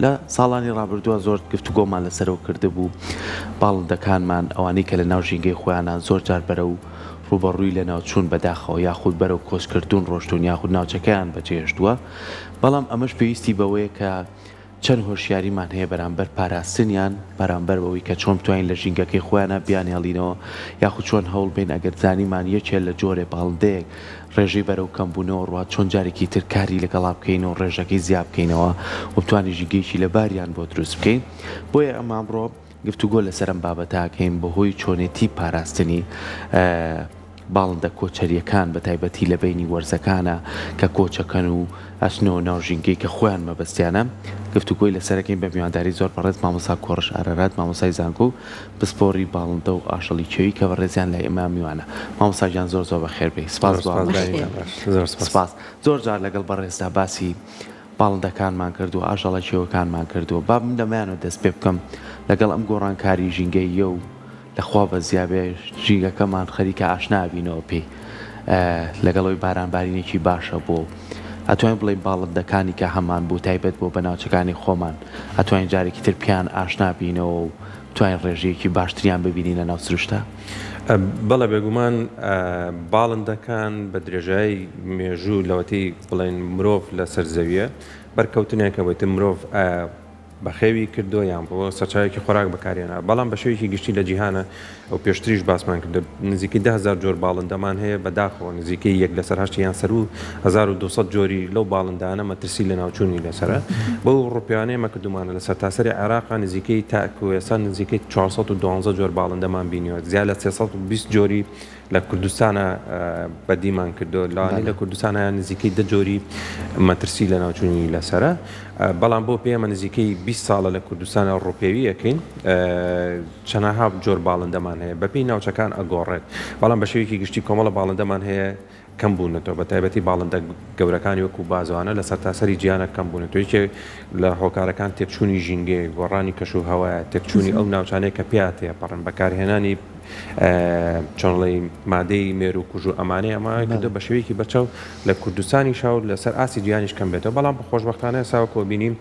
لە ساڵانی ڕابردووە زۆر گفتوگۆمان لەسەرەوە کردبوو باڵندەکانمان ئەوانەی کە لە ناو ژینگەی خۆیانان زۆر جار بەرە و ڕوبەڕووی لە ناوچوون بەداخەوە یاخود بەرەو کۆچکردون ڕۆشتون یاخود ناوچەکەیان بەجێهێشتووە بەڵام ئەمەش پێویستی بەوەیە کە چەند هۆشیاریمان هەیە بەرامبەر پاراستنیان بەرامبەر بەوەی کە چۆن بتوانین لە ژینگەکەی خۆیانە بیانهێڵینەوە یاخود چۆن هەوڵ بین ئەگەر زانیمان یەکێ لە جۆرێ باڵندەیەک ڕێژەی بەرەو کەمبوونەوە ڕات چۆن جارێکی تر کاری لەگەڵا بکەینەوە ڕێژەکەی زیاب بکەینەوە و بتوانین ژینگەیەکی لە باریان بۆ دروست بکەین بۆیە ئەمە ئەمڕۆ گفتوگۆ لەسەرم بابەتاکەین بەهۆی چۆنێتی پاراستنی باڵندە کۆچەریەکان بە تایبەتی لە بینی وەرزەکانە کە کۆچەکەن و ئەچنەوە ناو ژینگەی کە خۆیان مەبەستیانە گفتوگۆی لەسەرەکەین بە میوانداری زۆر بەڕێز مامۆستا کۆڕش ئارارات مامۆسای زانکۆ و پسپۆڕی باڵندە و ئاشەڵی چێوی کە بەڕێزیان لای ئێمە میوانە مامۆستاجان زۆر زۆر بەخێربێ سپاس زۆر جار لەگەڵ بەڕێزدا باسی باڵندەکانمان کردو ئاژەڵە چێوەکانمان کردووە با من لەمایانەوە دەست پێ بکەم لەگەڵ ئەم گۆڕانکاری ژینگەیە و لەخوا بە زیابێ ژینگەکەمان خەریکە ئاشنابینەوە پێی لەگەڵەوەی بارانبارینێکی باشە بۆ ئەتوانین بڵێن باڵندەکانی کە هەمان بوو تایبەت بۆ بەناوچەکانی خۆمان ئەتوانین جارێکی تر پیان ئاشنابینەوە و توانین ڕێژەیەکی باشتریان ببینین لە ناو سروشتە بەڵێ بێگومان باڵندەکان بە درێژایی مێژوو لەوەتی بڵێن مرۆڤ لەسەر زەویە بەرکەوتنیان کە بێتن مرۆڤ بەخێوی کردو یان بۆ سەرچاوێکی خۆراک بەکارێنە بەڵام بە شێوێکی گشتی لە جیهانە ئەو پێشتریش باسمان کرد نزیکی 10,000 جۆر باڵندەمان هەیە بەداخەوە نزیکەی 1 لەسەر 8 یان سەر و 1200 جۆری لەو باڵندانە مەترسی لە ناوچوونی لەسرە بەو ڕوپیانەیە مەکردومانە لە سەرتاسەری عێراقا نزیکەی تاکو ئێستا نزیکەی 412 جۆر باڵندەمان بینیوە زیاد لە 320 جۆری لە کوردستانە بەدیمان کردو لانی لە کوردستانە نزیکەی 10 جۆری مەترسی لە ناوچوونی لەسرە بەڵام بۆ پێمە نزیکەی 20 ساڵە لە کوردستانە ڕۆپێوی یەکەین چەنەها جۆر باڵندەمان هەیە بەپێی ناوچەکان ئەگۆڕێت بەڵام بە شێوەیەکی گشتی کۆمەڵە باڵندەمان هەیە کەم بوونەتەوە بە تایبەتی باڵندە گەورەکانی وەکو بازوانە لە سەرتاسەری جیهانە کەم بوونەتەوە یەکێ لە هۆکارەکان تێکچوونی ژینگەی گۆڕانی کەش و هەوایە تێکچوونی ئەو ناوچانەیە کە پێات تێپەڕن بەکارهێنانی چۆنڵی مادەی مێر و کوژ و ئەمانەی ئەمە کردو بە شێوەیەکی بەرچەو لە کوردستانی شاو لەسەر ئاسی جیهانیش کەم بێتەوە بەڵام بە خۆشبەختانە ساوەکەوە بینیم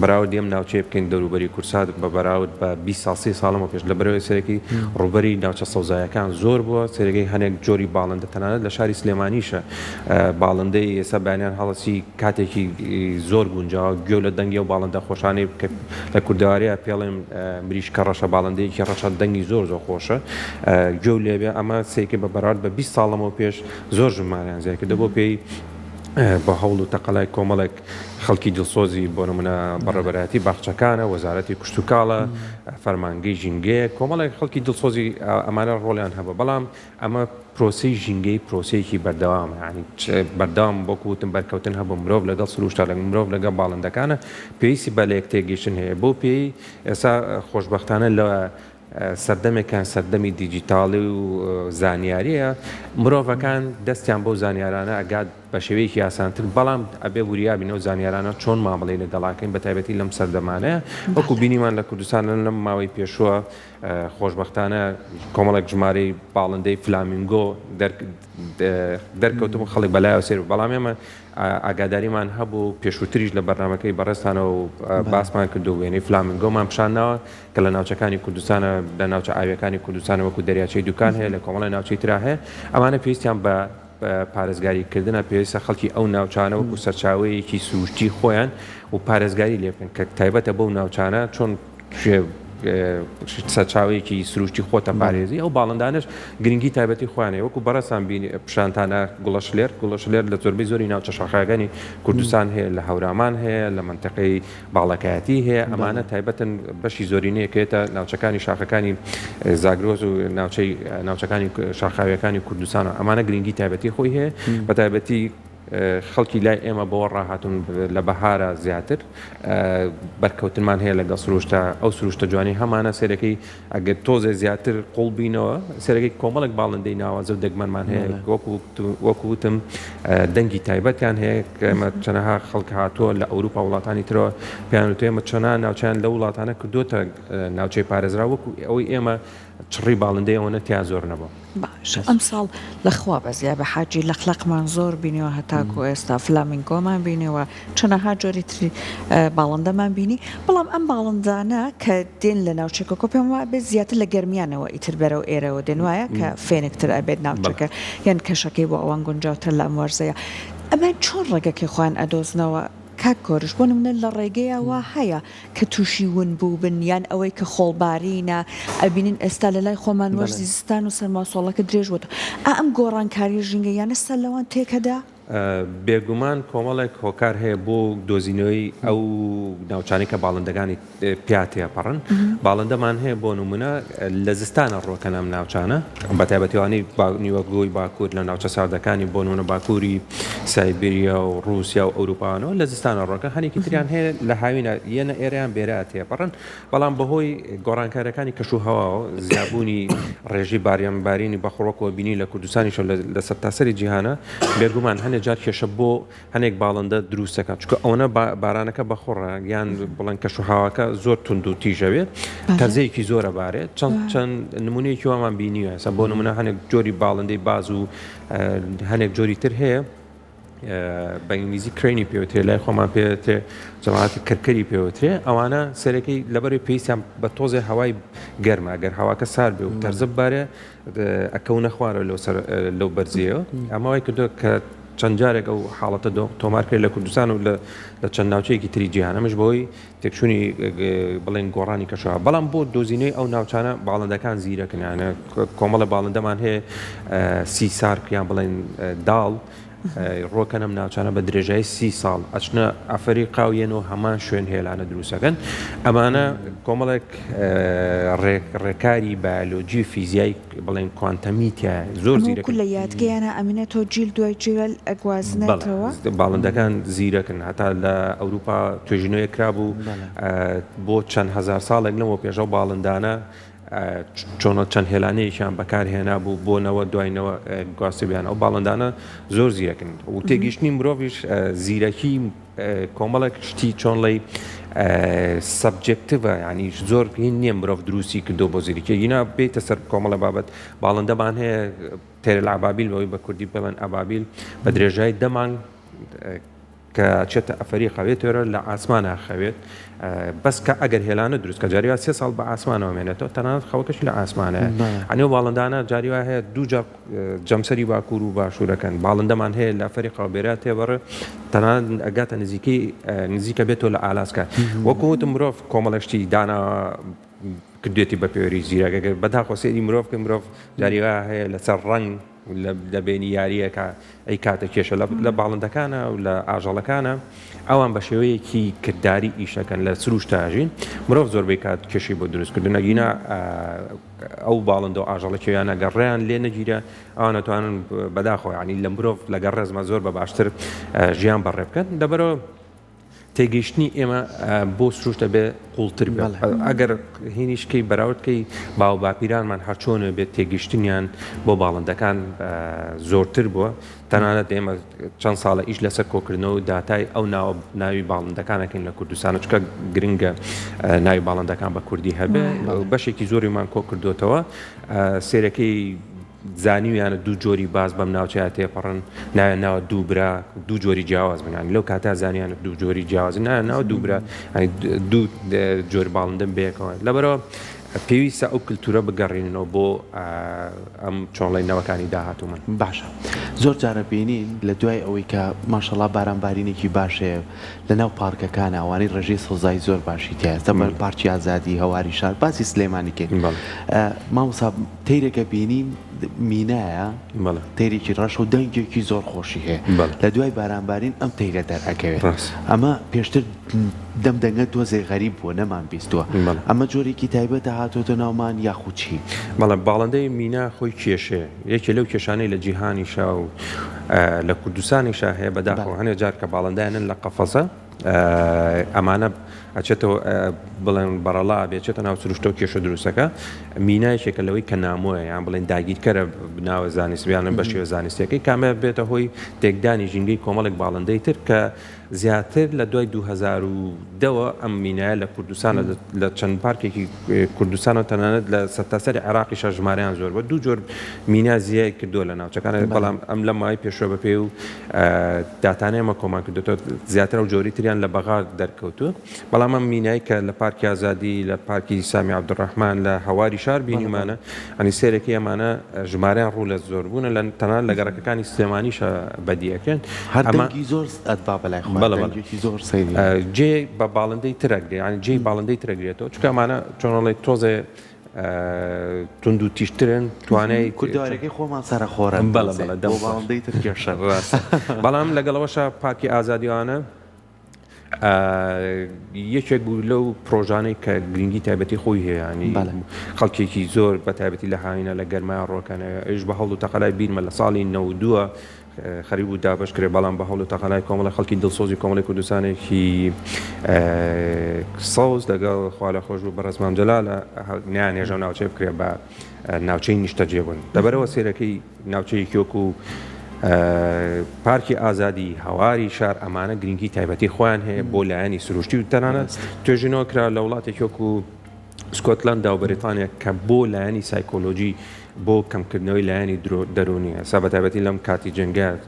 بەراورد ئەم ناوچەیە بکەین دەوروبەری کورسات بە بەراورد بە 20 ساڵ 30 ساڵەوە پێش لە بەرەوەی سەرەکی ڕوبەری ناوچە سەوزایەکان زۆر بووە سەرەکەی هەنێک جۆری باڵندە تەنانەت لە شاری سلێمانیشە باڵندەی ئێستا بەیانیان هەڵەسی کاتێکی زۆر گونجاوە گوێ لە دەنگی و باڵندە خۆشانەی لە کوردەواریە پێڵێم مریشکە ڕەشە باڵندەیەکی ڕەشە دەنگی زۆر خۆشە گوێ لێبێ ئەمە سێکە بە بەراورد بە 20 ساڵەمەوە پێش زۆر ژمارەیان زیاد کردە بۆ پێی بە هەوڵ و تەقەلای کۆمەڵێک خەڵکی دڵسۆزی بۆ نمونە بەڕێبەرایەتی باخچەکانە وەزارەتی کشتتوکاڵە فەرمانگەی ژینگەیە کۆمەڵێک خەڵکی دڵسۆزی ئەمانە ڕۆڵیان هەبە بەڵام ئەمە پرۆسی ژینگەی پرۆسەیەکی بەردەوام ینی بەردەوام بۆکوتم بەرکەوتن هەبوو مرۆڤ لەگەڵ سروشتا لە مرۆڤ لەگەڵ باڵندەکانە پێویستی بە لە یەکتێگەیشتن هەیە بۆ پێی ئێستا خۆشبەختانە لە سەردەمێکان سەردەمی دیجیتاڵی و زانیاریە مرۆڤەکان دەستیان بۆ زانیارانە ئەگات بە شێوەیەکی یاسانتر بەڵام ئەبێ وریابینەوە زانیارانە چۆن مامەڵەی لەگەڵاکەین بە تایبەتی لەم سەردەمانەیە وەکو بینیمان لە کوردستانە لەم ماوەی پێشووە خۆشبەختانە کۆمەڵێک ژمارەی باڵندەی فلامینگۆ دەرکەوتم خەڵک بەلایەوە سێر بەڵام ئێمە ئاگاداریمان هەبوو پێشووتریش لە بەرنامەکەی بەڕێستانەوە و باسمان کردو وێنەی فلامینگۆمان پیشاندنەوە کە لە ناوچەکانی کوردستانە لە ناوچە ئاویەکانی کوردستانە وەکو دەریاچەی دوکان هەیە لە کۆمەڵی ناوچەی ترا هەیە ئەمانە پێویستیان بە پارێزگاریکردنە پێویستە خەڵکی ئەو ناوچانە وەکو سەرچاوەیەکی سروشتی خۆیان و پارێزگاری لێ بکەن کە تایبەتە بەو ناوچانە چۆن سەرچاوەیەکی سروشتی خۆتە پارێزی ئەو باڵندانش گرنگی تایبەتی خۆیانەیە وەکو بەڕەسان بینی پیشانتانە گوڵەشلێر لە زۆربەی زۆری ناوچە شاخەکانی کوردستان هەیە لە هەورامان هەیە لە منتەقەی باڵەکایەتی هەیە ئەمانە تایبەتن بەشی زۆرینەیەکێتە ناوچەکانی شاخەکانی زاگرۆز و ناوچەکانی شاخاویەکانی کوردستان و ئەمانە گرنگی تایبەتی خۆی هەیە بە تایبەتی خەڵکی لای ئێمە بۆ ڕاهاتون لە بەهارە زیاتر بەرکەوتنمان هەیە لەگەڵ سروشتە ئەو سروشتە جوانی هەمانە سێرەکەی ئەگەر تۆزێ زیاتر قوڵ بینەوە سێرەکەی کۆمەڵک باڵندەی ناوازە و دەگمەنمان هەیە وەکوتم دەنگی تایبەتیان هەیە کە ئێمە چەنەها خەڵک هاتووە لە ئەوروپا وڵاتانی ترەوە پێیانوتێ ئێمە چەنە ناوچیان لە وڵاتانە کردوتە ناوچەی پارێزرا وەکو ئەوەی ئێمە چڕی باڵندەی ئەوەنە تیا زۆر نەبوو باش ئەمساڵ لەخوا بەزیە بە حاجی لەخلقمان زۆر بینیەوە هەتاکو ئێستا فلامینگۆمان بینیەوە چەنەها جۆری تری باڵندەمان بینی بەڵام ئەم باڵندانە کە دێن لە ناوچێکەکە پێم وایە بێت زیاتر لە گەرمیانەوە ئیتر بەرەو ئێرەوە دێن وایە کە فێنکتر ئەبێت ناوچەکە یان کەشەکەی بۆ ئەوان گونجاوتر لە ئەم وەرزەیە ئەمە چۆن ڕێگەکەی خۆیان ئەدۆزنەوە کاک گۆرش بۆ نمونە لە ڕێگەیەوە هەیە کە تووشی ون بوو بن یان ئەوەی کە خۆڵبارینە ئەبینین ئێستا لە لای خۆمان وەرزی زستان و سەرماسۆڵەکە درێژوەتە ئەم گۆڕانکاری ژینگە یانە سەر لەوان تێکەدا بێگومان کۆمەڵێک هۆکار هەیە بۆ دۆزینەوەی ئەو ناوچانی کە باڵندەکانی پیاتەیە پەڕن باڵندەمان هەیە بۆ نمونە لە زستانە ڕۆکەن ئەم ناوچانە بە تایبەتیوانی نیوەگۆی باکوور لە ناوچە ساردەکانی بۆ نمونە باکووری سایبریا و رووسیا و ئەوروپانەوە لە زستانە ڕۆکە هەنێکی تریان هەیە لە هاوینە یەنە ئێرەیان بێرە تێپەڕن بەڵام بەهۆی گۆڕانکارەکانی کەشوهەواوە زیابوونی ڕێژی باریانبارینی بەخۆڕۆکەوە بینی لە کوردستانیشە لە سەرتاسەری جیهانە بێگومان هەنێک جار کێشە بۆ هەنێک باڵندە دروستەکە چکە ئەوەنە بارانەکە بەخۆڕە یان بڵێن کەشوهاواکە زۆر تونند و تیژەوێت تەرزەیەکی زۆرە بارێت چەند نمونەیەکی وامان بینیوە ئێستا بۆ نمونە هەنێک جۆری باڵندەی باز و هەنێک جۆری تر هەیە بە ئینگلیزی کرێنی پێوترێ لای خۆمان پێوترێ جەماعەتی کەرکەری پێوترێ ئەوانە سەرەکەی لەبەری پێویستیان بە تۆزێ هەوای گەرمە گەر هەواکە سار بێ و تەرزە بارێ ئەکەونە خوارە لەو بەرزیەوە ئەماوای کردو کە چەند جارێک ئەو حاڵەتە تۆمار کرد لە کوردستان و لە چەند ناوچەیەکی تری جیهانەمەش بۆی تێکچوونی بڵێن گۆڕانی کەشەوە بەڵام بۆ دۆزینەی ئەو ناوچانە باڵندەکان زیرەکەنیانە کۆمەڵە باڵندەمان هەیە سی سارکیان بڵێن داڵ ڕۆکەنەم ناوچانە بە درێژایی 30 ساڵ ئەچنە ئەفریقا و یەنەوە هەمان شوێن هێلانە دروستەکەن ئەمانە کۆمەڵێک ڕێکاری بایۆلۆجی فیزیایی بڵێن کوانتەمیتە زۆر زیرەکە لە یادگەیانە ئەمینێتەوە جیل دوای جیل ئەگوازنێتەوە باڵندەکان زیرەکن هەتا لە ئەوروپا توێژینەوەی کرابوو بۆ چەند هەزار ساڵێک لەمەوە پێشەو باڵندانە چۆنە چەند هێلانەیەکیان بەکارهێنا بوو بۆنەوە دوایینەوە گواستبیان ئەو باڵندانە زۆر زیرەکن و تێگەیشتنی مرۆڤیش زیرەکی کۆمەڵێک شتی چۆن لەی سەبجەکتیڤە ینی زۆر هین نییە مرۆڤ دروستی کردو بۆ زیرەکی ینا بێتە سەر کۆمەڵە بابەت باڵندەمان هەیە تێرە لە ئابابیل بەوەی بە کوردی بڵێن ئابابیل بە درێژایی دەمان کە چێتە ئەفریقا وێتەوە لە ئاسمانە خەوێت بەس کە ئەگەر هێلانە دروست کە جاریوا 3 ساڵ بە ئاسمانەوە مێنێتەوە تەنانەت خەوەکەش لە ئاسمانەیە ئەنێ باڵندانە جاریوا هەیە دوو جار جەمسەری باکوور و باشوورەکەن باڵندەمان هەیە لە ئەفریقا بێرە تێبەڕێ تەنانەت ئەگاتە نزیکە بێتەوە لە ئالاسکا وەکووت مرۆڤ کۆمەڵەشتی دانا کردێتی بە پێوەری زیرەکە بەداخۆسێری مرۆڤ کە مرۆڤ جاریوا هەیە لەسەر ڕنگ لە بینی یاریەکە ئەی کاتە کێشە لە باڵندەکانە و لە ئاژەڵەکانە ئەوان بە شێوەیەکی کردداری ئیشەکەن لە سروش تاژین مرۆڤ زۆربەی کات کێشی بۆ دروستکردن نەگینا ئەو باڵندە و ئاژەڵەکەیانە گەڕێیان لێ نەگیرە ئەوان نەتوانن بەداخۆ ینی لە مرۆڤ لەگەڕ ڕێزمە زۆر بە باشتر ژیان بەڕێ بکەن دەبەرەوە تێگەیشتنی ئێمە بۆ سروش دەبێ قوڵتر بێ ئەگەر هینیشکەی بەراوردکەی باو باپیرانمان هەرچۆنە بێت تێگەیشتنیان بۆ باڵندەکان زۆرتر بووە تەنانەت ئێمە چەند ساڵە ئیش لەسەر کۆکردنەوە و داتای ئەو ناوی باڵندەکانەکەین لە کوردستانە چکە گرنگە ناوی باڵندەکان بە کوردی هەبێ بەشێکی زۆریمان کۆ کردوتەوە سێرەکەی زانیویانە دوو جۆری باز بەم ناوچەیە تێپەڕن ناوە دووبرا دوو جۆری جیاواز بنیان لەو کاتا زانیانە دوو جۆری جیاواز ناوە دووبرا دوو جۆر باڵندەم بێکەوە لەبەرەوە پێویستە ئەو کلتورە بگەڕێنەوە بۆ ئەم چۆنڵی نەوەکانی داهاتوومە باشە زۆر جارە بینین لە دوای ئەوەی کە ماشەڵا بارانبارینێکی باشەیە لە ناو پارکەکان ئەوانەی ڕێژەی سەوزای زۆر باشی تایە تەمەر پارکی ئازادی هەواری شار باسی سلێمانیکەین مامۆستا تەیرێکە بینین مینایە تەیرێکی ڕەش و دەنگێکی زۆر خۆشی هەیە لە دوای بارانبارین ئەم تەیرە دەرئەکەوێت ئەمە پێشتر دەمدەنگە دۆزێ غەریب بووە نەمان بیستووە ئەمە جۆرێکی تایبەتە هاتۆتە ناومان یاخوچی بەڵێ باڵندەی مینا خۆی کێشێ یەکێ لەو کێشانەی لە جیهانیشا و لە کوردستانیشا هەیە بەداخەوە هەنێ جار کە باڵندایانن لە قەفەسە ئەمانە ئەچێتەوە بڵێن بەڕەڵا بێچێتە ناو سروشتە و کێشە دروستەکە مینایەکێکە لەوەی کە نامۆیە یان بڵێن داگیرکەرە بناوە زانستیانن بە شێوە زانستیەکەی کامە بێتە هۆی تێکدانی ژینگەی کۆمەڵێک باڵندەی تر کە زیاتر لە دوای 2010 ئەم مینایە لە کوردستانە لە چەند پارکێکی کوردستانەوە تەنانەت لە سەرتاسەری عێراقیشە ژمارەیان زۆر بووە دوو جۆر مینا زیای کردووە لە ناوچەکانە بەڵام ئەم لە مای پێشوە بەپێ و داتانەیەمە کۆمان کردوێتەوە زیاتر و جۆری تریان لە بەغار دەرکەوتووە بەڵام ئەم مینایی کە لە پارکی ئازادی لە پارکی سامی عەبدوڕەحمان لە هەواری شار بینیمانە ئەنی سێرەکی ئەمانە ژمارەیان ڕوو لە زۆر بوونە لە تەنان لە گەڕەکەەکانی سلێمانیشە بەدیەکەن هەردەنگی زۆر ئەدبا بەلای خۆی زۆر سەیری جێ بە باڵندەی ترەگرێ ینی جێی باڵندەی ترەگرێتەوە چکە ئەمانە چۆنەڵی تۆزێ تونند و تیشترن توانای کوردوارەکەی خۆمان سەرە خۆرە باڵندەی تر کێشە بەڵام لەگەڵەوەشە پارکی ئازادیوانە یەکێک بوو لەو پرۆژانەی کە گرنگی تایبەتی خۆی هەیە ینی خەڵکێکی زۆر بە تایبەتی لە هاوینە لە گەرمای ڕۆکانە ئەش بە هەوڵ و تەقەلای بیرمە لە ساڵی 92 خەریب و دابش کرێ بەڵام بە هەوڵ و تەقەلای کۆمەڵی خەڵکی دڵسۆزی کۆمەڵی کوردستانێکی سەوز لەگەڵ خوا لە خۆش و بەڕێزمان جەلالە نیان هێژە ناوچێ بکرێ بە ناوچەی نیشتەجێبوون دەبەرەوە سێرەکەی ناوچەیەکی وەکو پارکی ئازادی هەواری شار ئەمانە گرنگی تایبەتی خۆیان هەیە بۆ لایەنی سروشتی و تەنانەت توێژینەوە کرا لە وڵاتێک وەکو سکۆتلەندا و بەریتانیا کە بۆ لایەنی سایکۆلۆژی بۆ کەمکردنەوەی لایەنی دەرونیە سا بە تایبەتی لەم کاتی جەنگات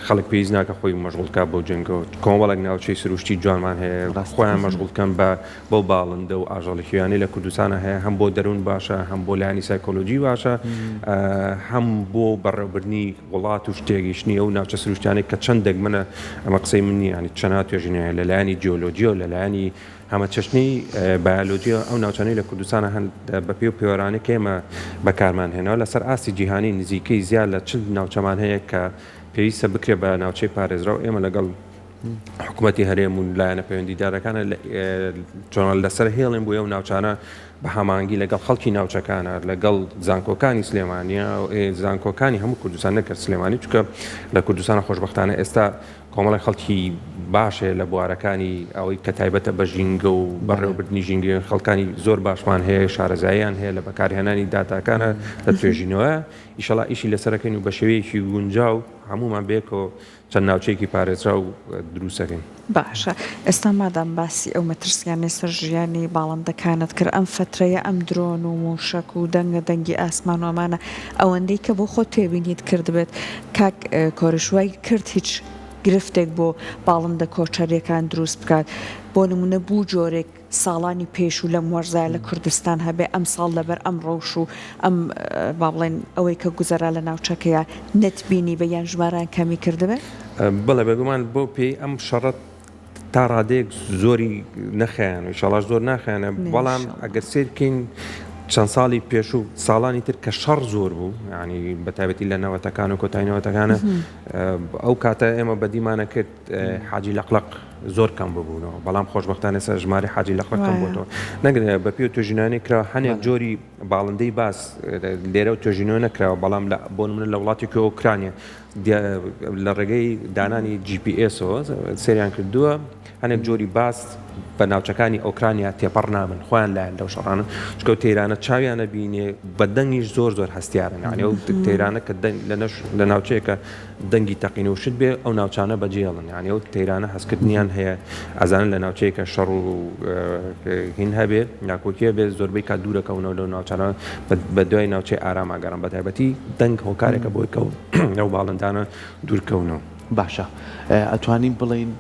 خەڵک پێویست ناکە خۆی مەشغوڵکە بۆ جنگەوە کۆمەڵێک ناوچەی سروشتی جوانمان هەیە خۆیان مەشغوڵکەن بۆ باڵندە و ئاژەڵیخوێنی لە کوردستانە هەیە هەم بۆ دەروون باشە هەم بۆ لایەنی سایکۆلۆژی باشە هەم بۆ بەڕێوەبردننی وڵات و شتێگەیشتنی ئەو ناوچە سروشتیانەی کە چەندێک منە ئەمە قسەی منی ینی چەند توێژینەیە لە لایەنی جیۆلۆجی و لە لایەنی هەمە چەشنی بایۆلۆجیە ئەو ناوچانەی لە کوردستانە هەند بەپێ و پێوەرانە کێمە بەکارمان هێنەوە لەسەر ئاستی جیهانی نزیکەی زیاد لە چل ناوچەمان هەیە کە پێویستە بکرێ بە ناوچەی پارێزرا و ئێمە لەگەڵ حکوومەتی هەرێم و لایەنە پەیوەندیدارەکانە چۆن لەسەر هێڵێن بۆ ئەو ناوچانە بە هەمانگی لەگەڵ خەڵکی ناوچەکانە لەگەڵ زانکۆکانی سلێمانیە زانکۆکانی هەموو کوردستان نەکرد سلێمانی چکە لە کوردستانە خۆشبەختانە ئێستا کۆمەڵی خەڵکی باشێ لە بوارەکانی ئەوەی کە تایبەتە بە ژینگە و بەڕێوەبردننی ژینگە خەڵکانی زۆر باشمان هەیە شارەزاییان هەیە لە بەکارهێنانی داتاکانە لە توێژینەوە ئیشەڵا ئیشی لەسەرەکەین و بە شێوەیەکی گونجاو هەمومان بێکەوە چەند ناوچەیەکی پارێزرا و دروستەکەین باشە ئێستا مادام باسی ئەو مەترسیانەی سەر ژیانی باڵندەکانت کرد ئەم فترەیە ئەم درۆن و موشک و دەنگی ئاسمان ومانە ئەوەندەی کە بۆ خۆ تێبینیت کردبێت کاک کۆرشوای کرد هیچ گرفتێک بۆ باڵندە کۆچەریەکان دروست بکات بۆ نمونە بوو جۆرێک ساڵانی پێش و لە وەرزای لە کوردستان هەبێ ئەم ساڵ لەبەر ئەم ڕەوش و ئەم با بڵێن ئەوەی کە گوزەرا لە ناوچەکەیە نەتبینی بە یان ژماران کەمی کردبێت بەڵێ بێگومان بۆ پێی ئەم شەڕەت تا ڕادەیەک زۆری نەخیان و شەڵاش زۆر ناخیانە بەڵام ئەگەر سیرکەین چەند ساڵی پێش و ساڵانی تر کە شەڕ زۆر بوو ینی بەتایبەتی لە نەوەتەکان و کۆتاینەوەتەکانە ئەو کاتە ئێمە بەدیمانە کرد حاجی لەقلق زۆر کەم ببوونەوە بەڵام خۆشبەختانە سەر ژمارە حاجی لەقلق کەم بووەوە نەگرێت بە پێ و توێژینانی کرا هەنێک جۆری باڵندەی باس لێرە و توێژینەوە نەکراوە بەڵام بۆ نمونە لە وڵاتێکی ئۆکرانیا لە ڕێگەی دانانی GPS-ەوە سریان کردووە هەنێک جۆری باس بە ناوچەکانی ئۆکرانیا تێپەڕ نابن خۆیان لایەن لەو شەڕانە چکە تێرانە چاویانە بینێ بە دەنگیش زۆر هەستیارن ینی ئەو تێرانە کە لە ناوچەیەکە دەنگی تەقینە و شت بێ ئەو ناوچانە بەجێڵن ینی ئەو تێرانە هەستکردنیان هەیە ئازانن لە ناوچەیەکە شەڕ و هین هەبێ ناکۆکیە بێ زۆربەی کا دوورەکەونەوە لەو ناوچانە بە دوای ناوچەی ئاراماگەڕن بە تایبەتی دەنگ هۆکارێکە بۆی کەوت ئەو باڵندانە دوورکەونەوە باشە ئەتوانین بڵین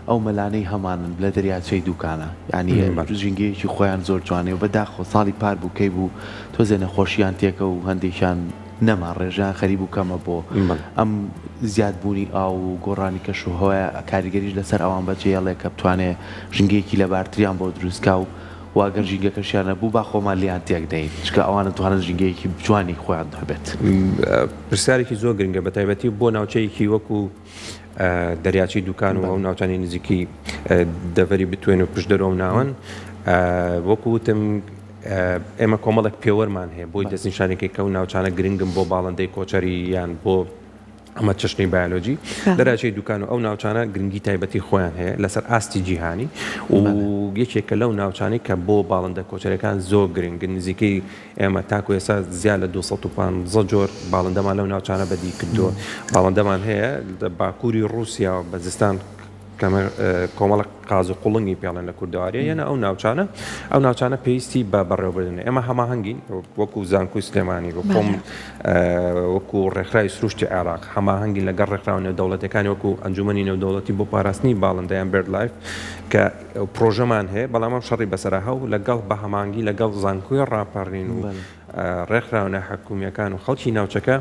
ئەو مەلانەی هەمانن لە دەریاچەی دووکانە ینی ژینگەیەکی خۆیان زۆر جوانێ و بەداخۆ ساڵی پار بوو کەی بوو تۆزێ نەخۆشییان تێکە و هەندێکیان نەما ڕێژیان خەریب و کەمە بۆ ئەم زیادبوونی ئاو و گۆڕانی کەش و هۆیە کاریگەریش لەسەر ئەوان بەجێڵێ کە بتوانێت ژنگەیەکی لە بارتریان بۆ دروستکە و واگەر ژینگەکەشیانە بوو با خۆمان لیان تێک دەین چکە ئەوانە توانن ژینگەیەکی جوانی خۆیان هەبێت پرسیارێکی زۆر گرنگە بە تایبەتی بۆ ناوچەیەکی وەکو دەریاچەی دوکان و ئەو ناوچانی نزیکی دەڤەری بتوێن و پشتدەرەوە ناوەن وەکو وتم ئێمە کۆمەڵێک پێوەرمان هەیە بۆی دەستنیشانێکی کە و ناوچانە گرنگم بۆ باڵندەی کۆچەری یان بۆ ئەمە چەشنی بایۆلۆجی دەراچەی دوکان و ئەو ناوچانە گرنگی تایبەتی خۆیان هەیە لەسەر ئاستی جیهانی و یەکێکە لەو ناوچانی کە بۆ باڵندە کۆچەرەکان زۆر گرنگن نزیکەی ئێمە تاکو ئێستا زیاد لە 250 جۆر باڵندەمان لەو ناوچانە بەدی کردووە باڵندەمان هەیە لە باکووری ڕووسیا و بەزستان کۆمەڵک قاز و قوڵنگی پێڵێن لە کوردەواری یەنە ئەو ناوچانە پێویستی بە بەڕێوەبردن ئێمە هەماهەنگین وەکو زانکۆی سلێمانی وەکو ڕێکخراوی سروشتی عێراق هەماهەنگین لەگەڵ ڕێکخراو نێودەوڵەتەکانی وەکو ئەنجومەنی نێودەوڵەتی بۆ پاراستنی باڵندەیان BirdLife کە پرۆژەمان هەیە بەڵام ئەم شەڕی بەسەرا هەو لەگەڵ بە هەماهەنگی لەگەڵ زانکۆی ڕاپەڕین و ڕێکخراونە حکوومیەکان و خەڵکی ناوچەکە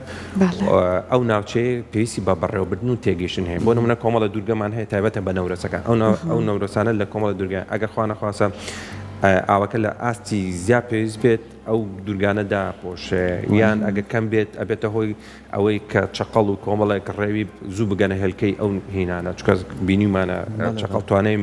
ئەو ناوچەیە پێویستی بە بەڕێوەبردن و تێگەیشتن هەیە بۆ نمونە کۆمەڵە دوورگەمان هەیە تایبەتە بە نەورەسەکان ئەو نەورەسانە لە کۆمەڵە دوورگە ئەگەر خوا نەخواسە ئاوەکە لە ئاستی زیاد پێویست بێت ئەو دوورگانە داپۆشێ یان ئەگە کەم بێت ئەبێتە هۆی ئەوەی کە چقەڵ و کۆمەڵێک ڕێوی زوو بگەنە هێلکەی ئەو هینانە چکە بینیمانە چقەڵ توانەیم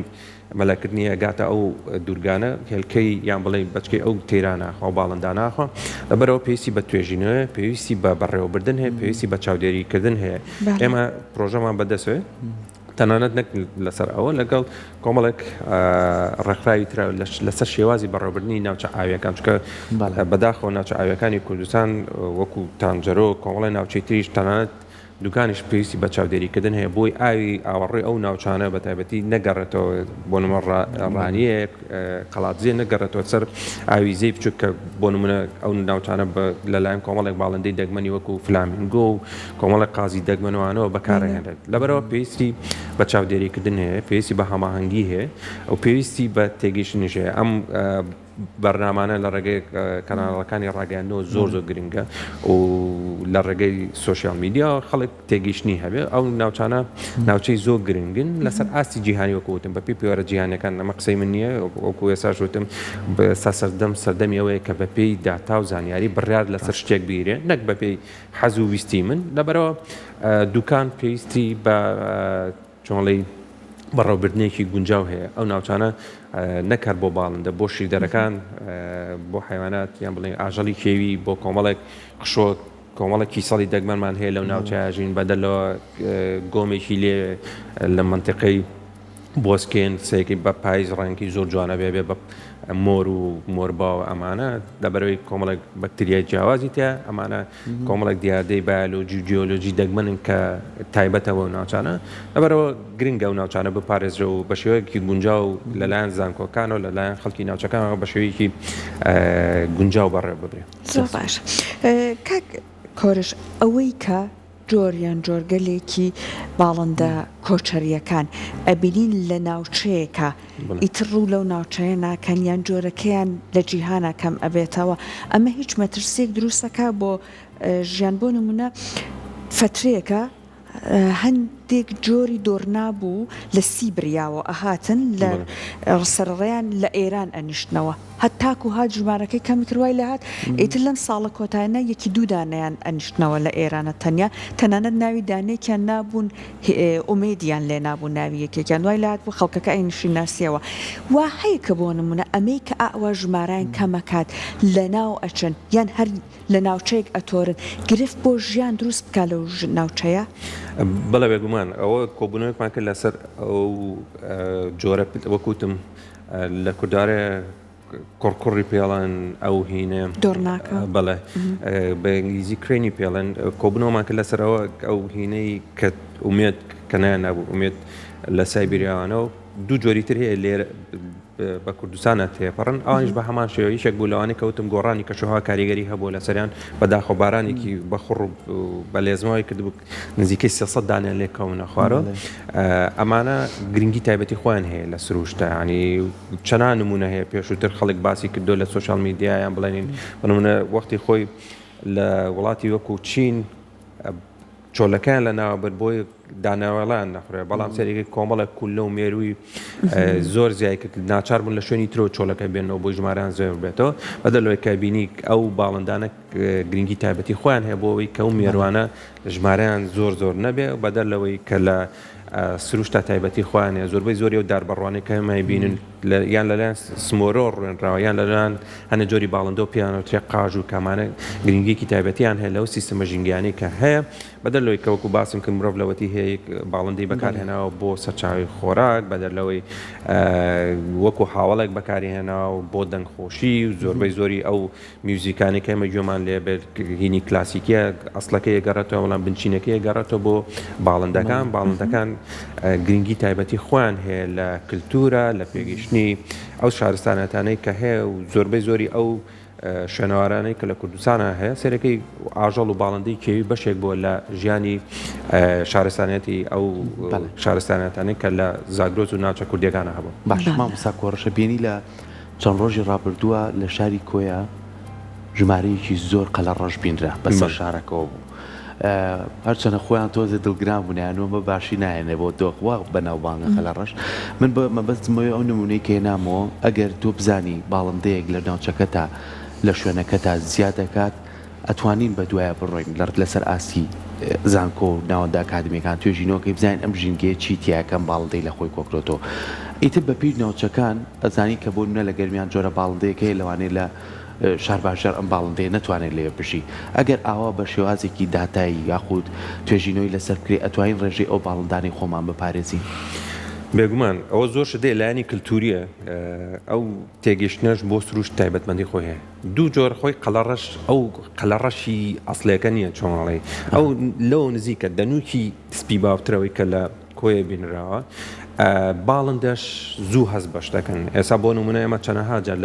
مەلەکردنی ئەگاتە ئەو دوورگانە هێلکەی یان بڵێ بچکەی ئەو تێرانە خۆ باڵنداناخۆ لەبەرەوە پێویستی بە توێژینەوە پێویستی بە بەڕێوەبردن هەیە پێویستی بە چاودێریکردن هەیە ئێمە پرۆژەمان بەدەستوێ تەنانەت نەک لەسەر ئەوە لەگەڵ کۆمەڵێک ڕێکخراوی تر لەسەر شێوازی بەڕێوەبردنی ناوچە ئاویەکان چکە بەداخەوە ناوچە ئاویەکانی کوردستان وەکو تانجەرۆ کۆمەڵی ناوچەی تریش تەنانەت دوکانیش پێویستی بە چاودێریکردن هەیە بۆی ئاوی ئاوەڕێی ئەو ناوچانە بە تایبەتی نەگەڕێتەوە بۆ نمە ڕانیەک قەڵاتزیە نەگەڕێتەوە سەر ئاوی زەی بچووک کە بۆ نمونە ئەو ناوچانە لەلایەن کۆمەڵێک باڵندەی دەگمەنی وەکو فلامینگۆ و کۆمەڵێک قازی دەگمەنەوەوانەوە بەکارهێنێت لەبەرەوە پێویستی بە چاودێریکردن هەیە پێویستی بە هەماهەنگی هەیە ئەو پێویستی بە تێگەیشتنیش هەیە ئەم بەرنامانە لە ڕێگەی کەناڵەکانی ڕاگەیاندنەوە زۆر گرنگە و لە ڕێگەی سوۆشیال میدیا خەڵک تێگەیشتنی هەبێ ئەو ناوچانە ناوچەی زۆر گرنگن لەسەر ئاستی جیهانی وەکوتم بە پێی پێوەرە جیهانەکان ئەمە قسەی من نییە وەکو ئێساش وتم سەردەمی ئەوەیە کە بە پێی داتا و زانیاری بڕیار لەسەر شتێک بیرێ نەک بە پێی حەز و ویستی من لەبەرەوە دوکان پێویستی بە چۆنڵی بەڕێوەبردنێکی گونجاو هەیە ئەو ناوچانە نەکار بۆ باڵندە بۆ شیردەرەکان بۆ حیوانات یان بڵێ ئاژەڵی کێوی بۆ کۆمەڵێک قشۆت کۆمەڵێکی سەڵی دەگمەنمان هەیە لەو ناوچەژین بەدەلەوە گۆمێکی لێ لە منتیقەی بۆسکێن سەیەکی بە پاییز ڕەنگی زۆر جوانە بێ بە مۆر و مۆرباوە ئەمانە لەبەرەوەی کۆمەڵێک بەکتریای جیاوازی تیا ئەمانە کۆمەڵێک دیاردەی بایۆلۆجی و جیۆلۆجی دەگمەنن کە تایبەتەوە ناوچانە لەبەرەوە گرنگە و ناوچانە بپارێزرە و بە شێوەیەکی گونجاو لەلایەن زانکۆکان و لەلایەن خەڵکی ناوچەکانەوە بە شێوەیەکی گونجاو بەڕێ ببرێ. زۆر باش کاک کۆرش ئەوەی کە جۆریان جۆرگەلێکی باڵندە کۆچەریەکان ئەبینین لە ناوچەیەکە ئیتر ڕوو لەو ناوچەیە ناکەن یان جۆرەکەیان لە جیهانە کەم ئەبێتەوە ئەمە هیچ مەترسێک دروستەکە بۆ ژیان بۆ نمونە فترەیەکە هەندێک جۆری دۆڕنابوو لە سیبریاوە ئەهاتن لە سەرڕێیان لە ئێران ئەنیشتنەوە هەتاکو هات ژمارەکەی کەمی کردوای لە هات ئیتر لەم ساڵە کۆتایانە یەکی دوو دانەیان ئەنیشتنەوە لە ئێرانە تەنانەت ناوی دانێکیان نابوون ئومێدیان لێ نابوو ناوی یەکێکیان دوای لات بوو خەڵکەکە ئەینشی ناسیەوە وا هەیە کە بۆ نمونە ئەمەی کە ئاوا ژماران کەمەکات لە ناو ئەچن یان هەر لە ناوچەیەک ئەتۆرن گرفت بۆ ژیان دروست بکە لەو ناوچەیە بەڵێ بێگومان ئەوە کۆبوونەوەکمان کرد لەسەر ئەو جۆرە وەکوتم لە کوردارێ کۆڕکوڕی پێڵەن ئەو هینێ دۆڕناکە بەڵێ بە ئینگلیزی کرێنی پێڵەن کۆبوونەوەمان کرد لەسەرەوە ئەو هینەی کە ئومێد کە نایەنابوو ئومێد لە سایبیریاوانەوە دوو جۆری تر هەیە لێرە بە کوردستانە تێپەڕن ئەوانش بە هەمان شێوەیەشێک بوو لەوانەی کەوتم گۆڕانی کەشوها کاریگەری هەبوو لە سەریان بەداخۆ بارانێکی بەخڕ بە لێزمەوەی کردبوو نزیکەی 300 دانیان لێ کەونە خوارەوە ئەمانە گرنگی تایبەتی خۆیان هەیە لە سروشتە ینی چەند نمونە هەیە پێشووتر خەڵک باسی کردو لە سوۆشیال میدیایان بڵێنین بنمونە وەختی خۆی لە وڵاتی وەکو چین چۆلەکان لە ناوبەر بۆی داناوەڵان نەخورێ بەڵام سەرێکی کۆمەڵە کولە و مێروی زۆر زیای کرد ناچار بوون لە شوێنی ترۆ چۆلەکە بێنەوە بۆ ژماران زۆر بێتەوە بەدەلەوەی کە بینی ئەو باڵندانە گرنگی تایبەتی خۆیان هەیە بۆ ئەوەی کە ئەو مێروانە ژمارەیان زۆر نەبێ بەدەلەوەی کە لە سروشتە تایبەتی خۆیان هەیە زۆربەی زۆری و داربەڕوانەی کە ئێمە بینن یان لەلایەن سمۆرۆ ڕێنراوە یان لەلایەن هەنە جۆری باڵندە و پیانۆ ترێ قاژ و کامانە گرنگیکی تایبەتیان هەیە لەو سیستەمە ژینگیانەی کە هەیە بەدەر لەوەی کەوەکو باسم کرد مرۆڤ لەوەتی هەیە باڵندەی بەکارهێناوە بۆ سەرچاوی خۆراک بەدەر لەوەی وەکو هاوڵێک بەکارهێناوە بۆ دەنگخۆشی و زۆربەی زۆری ئەو میوزیکانی کە ئێمە گوێمان لێبێت هینی کلاسیکیە ئەسڵەکەی گەڕێتەوە وەڵام بنچینەکەی گەڕێتەوە بۆ باڵندەکان گرنگی تایبەتی خۆیان هەیە لە کللتورە لە پێگەیشتنی ئەو شارستانەتانەی کە هەیە و زۆربەی زۆری ئەو شوێنەوارانەی کە لە کوردستانە هەیە سەرەکەی ئاژەڵ و باڵندەی کێوی بەشێک بۆ لە ژیانی شارستانەتی ئەو شارستانەتانەی کە لە زاگرۆز و ناوچە کوردیەکانە هەبوو. باش مامۆستا کۆڕەشە بینی لە چەند ڕۆژی ڕابردووە لە شاری کۆیە ژمارەیەکی زۆر قەلەڕەش بینرا بەسەر شارەکەەوە بوو. هەرچەنە خۆیان تۆزە دڵگران بوونیانەوە بە باشی نایەنێ بۆ دۆخوا بەناوبانگە خەلەڕەش من مەبەستمەوەی ئەو نمونەی کە هێنامەوە ئەگەر تۆ بزانی باڵندەیەک لە ناوچەکە تا لە شوێنەکە تا زیاد دەکات ئەتوانین بە دوایە بڕۆین لەسەر ئاسی زانکۆ و ناوەندە ئاکادمیەکان توێژینەوەکەی بزانین ئەم ژینگەیە چی تیاکەم باڵندەی لە خۆی کۆکرۆتەوە ئیتر بە پیر ناوچەکان ئەزانی کە بۆ نە لە گەرمیان جۆرە باڵندەیەکەی لەوانەیە لە شار باشار ئەم باڵندەیە نەتوانێت لێ بژی ئەگەر ئاوا بە شێوازێکی داتایی یاخود توێژینەوەی لەسەر کرێ ئەتوانین ڕێژەی ئەو باڵندانی خۆمان بپارێزین. بێگومان ئەوە زۆر شدەی لایەنی کللتوریە ئەو تێگەشتنەش بۆ سروش تایبەتمەندی خۆی هەیە دوو جۆر خۆی قەلەڕەش ئەو قەلەڕەشی ئەسڵەکە نییە چۆنڵێ ئەو لەو نزیکە دەنووکی سپی باوترەوەی کە لە کۆیە بینراوە باڵندەش زوو هەست بەش دەکەن ئێستا بۆ نمونە ئێمە چەنەها جار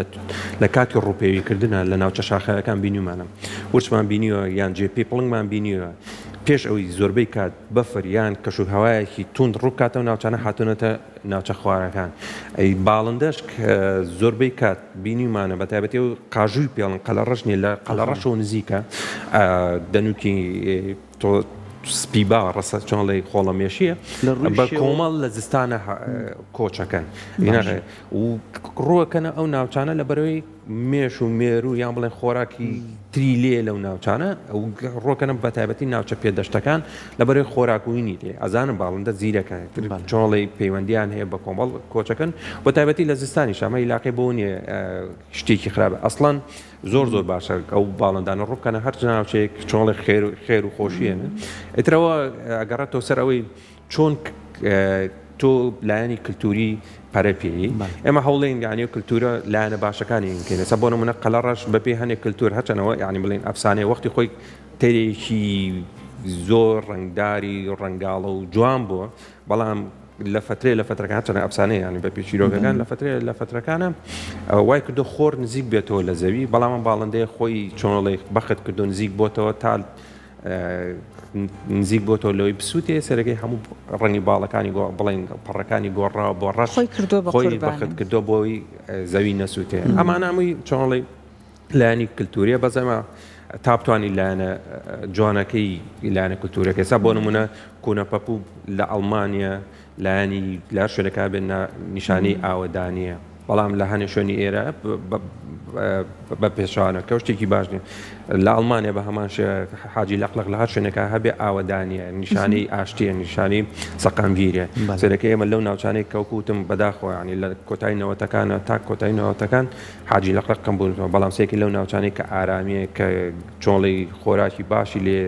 لە کاتی ڕوپێویکردنە لە ناوچە شاخەکان بینیمانم ورچمان بینیوە یان جێپی پڵنگمان بینیوە پێش ئەوی زۆربەی کات بەفر یان کەش و هەوایەکی تونند ڕووکاتەوە ناوچانە هاتوونەتە ناوچە خوارەکان ئەی باڵندەش زۆربەی کات بینیمانە بە تایبەتی و قاژووی پێڵن قەلەڕەشنی لە قەلەڕەشەوە نزیکە دەنووکی تۆ سپی با ڕەسە چۆنڵی خۆڵەمێشیە بە کۆمەڵ لە زستانە کۆچەکەن و ڕووەکەنە ئەو ناوچانە لە بەرەوەی مێش و مێرو یان بڵێن خۆراکی تری لێ لەو ناوچانە ئەو ڕۆکەنە بە تایبەتی ناوچە پێدەشتەکان لە بەرەوەی خۆراکوینی لێ ئەزانم باڵندە زیرەکە چۆنڵی پەیوەندیان هەیە بە کۆمەڵ کۆچەکەن بە تایبەتی لە زستانی شامە عیلاقەی بۆ نیە شتێکی خراپە ئەسڵەن زۆر باشە ئەو باڵندانە ڕووکەنە هەر ناوچەیەک چۆنڵی خێر و خۆشیێنە ئیترەوە ئەگەڕێتەوە سەر ئەوەی چۆن تۆ لایەنی کللتوری پەرەپێی ئێمە هەوڵێن یانی کللتورە لایەنە باشەکانی کەینە سە بۆ نمونە قەلەڕەش بەپێ هەنێک کللتور هەچەنەوە یعنی بڵێن ئەفسانەیە وەختی خۆی تێرێکی زۆر ڕنگداری ڕنگاڵە و جوان بووە بەڵام لە فترەکان چەنە ئەفسانەیە ینی بە پێچیرۆکەکان لە فترەکانە وای کردو خۆر نزیک بێتەوە لە زەوی بەڵام باڵندەیە خۆی چۆنڵێ بەخت کردو نزیک بۆتەوە تا نزیک بۆتەوە لەوەی بسووتێ سەرەکەی هەموو ڕەنی باڵەکانی بڵێن پەڕەکانی گۆڕاوە بۆ ڕەش خۆی بەخت کردو بۆی زەوی نەسووتێ ئەمان هەمووی چۆنڵی لایەنی کللتوریە بەزەمە تا بتوانانی لایەنە جوانەکەی لایەنە کللتورەکە ئێستا بۆ نمونە کۆنەپەپوو لە ئەڵمانیا لایەنی لە شوێنەکە بێن نیشانەی ئاوەدانیە بەڵام لە هەنێ شوێنی ئێرە بە پێشانە کە شتێکی باش نیە لە ئەڵمانیا بە هەمان حاجی لەقلق لە هەر شوێنەکە هەبێ ئاوەدانیە نیشانەی ئاشتیە نیشانی سەقامگیریە سەرەکە ئێمە لەو ناوچانەی کەوکوتم بەداخۆ ینی لە کۆتایی نەوەتەکانە تا کۆتایی نەوەتەکان حاجی لەقلق کەم بوونەوە بەڵام سێکی لەو ناوچانەی کە ئارامیە کە چۆنڵی خۆراکی باشی لێ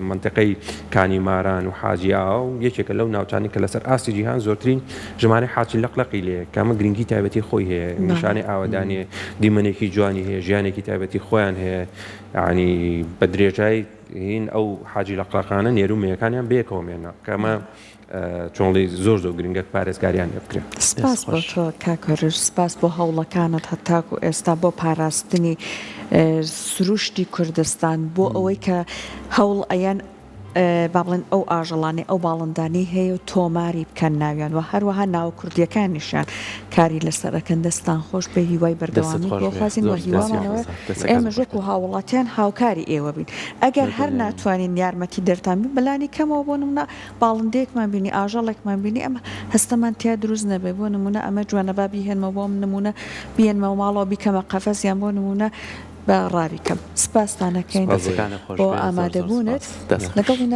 منتەقەی کانی ماران و حاجیا و یەکێکە لەو ناوچانی کە لەسەر ئاستی جیهان زۆرترین ژمارەی حاجی لەقلقی لێ کامە گرنگی تایبەتی خۆی هەیە نیشانەی ئاوەدانیە دیمەنێکی جوانی هەیە ژیانێکی تایبەتی خۆیان هەیە ینی بە درێژای هین ئەو حاجی لەقلقانە نێرومەیەکانیان بێکەوەمێنە کەمە چۆنڵی زۆر گرنگە پارێزگاریان لێ بکرێت. سپاس بۆ تۆ کاکەرش سپاس بۆ هەوڵەکانت هەتاکو ئێستا بۆ پاراستنی سروشتی کوردستان بۆ ئەوەی کە هەوڵ ئەیان با بڵێن ئەو ئاژەڵانی ئەو باڵندانی هەیە و تۆماری بکەن ناویان و هەروەها ناوە کوردیەکانیشیان کاری لەسەرەکەن دەستان خۆش بە هیوای بەردەوامی بۆ خوازین و هیوامانەوە ئێمە ژۆک و هاوڵاتیان هاوکاری ئێوە بین ئەگەر هەر ناتوانین یارمەتی دەرتان بەلانی کەمەوە بۆ نمونە باڵندەیەکمان بینی ئاژەڵێکمان بینی ئەمە هەستەمان تیا دروست نەبێ بۆ نمونە ئەمە جوانەبا بیهێنمە بۆم نمونە بێنمە ماڵەوە بیکەمە قەفەزیان بۆ نمونە بە ڕاویکەم سپاستانەکەین بۆ ئامادەبوونت لەگەڵ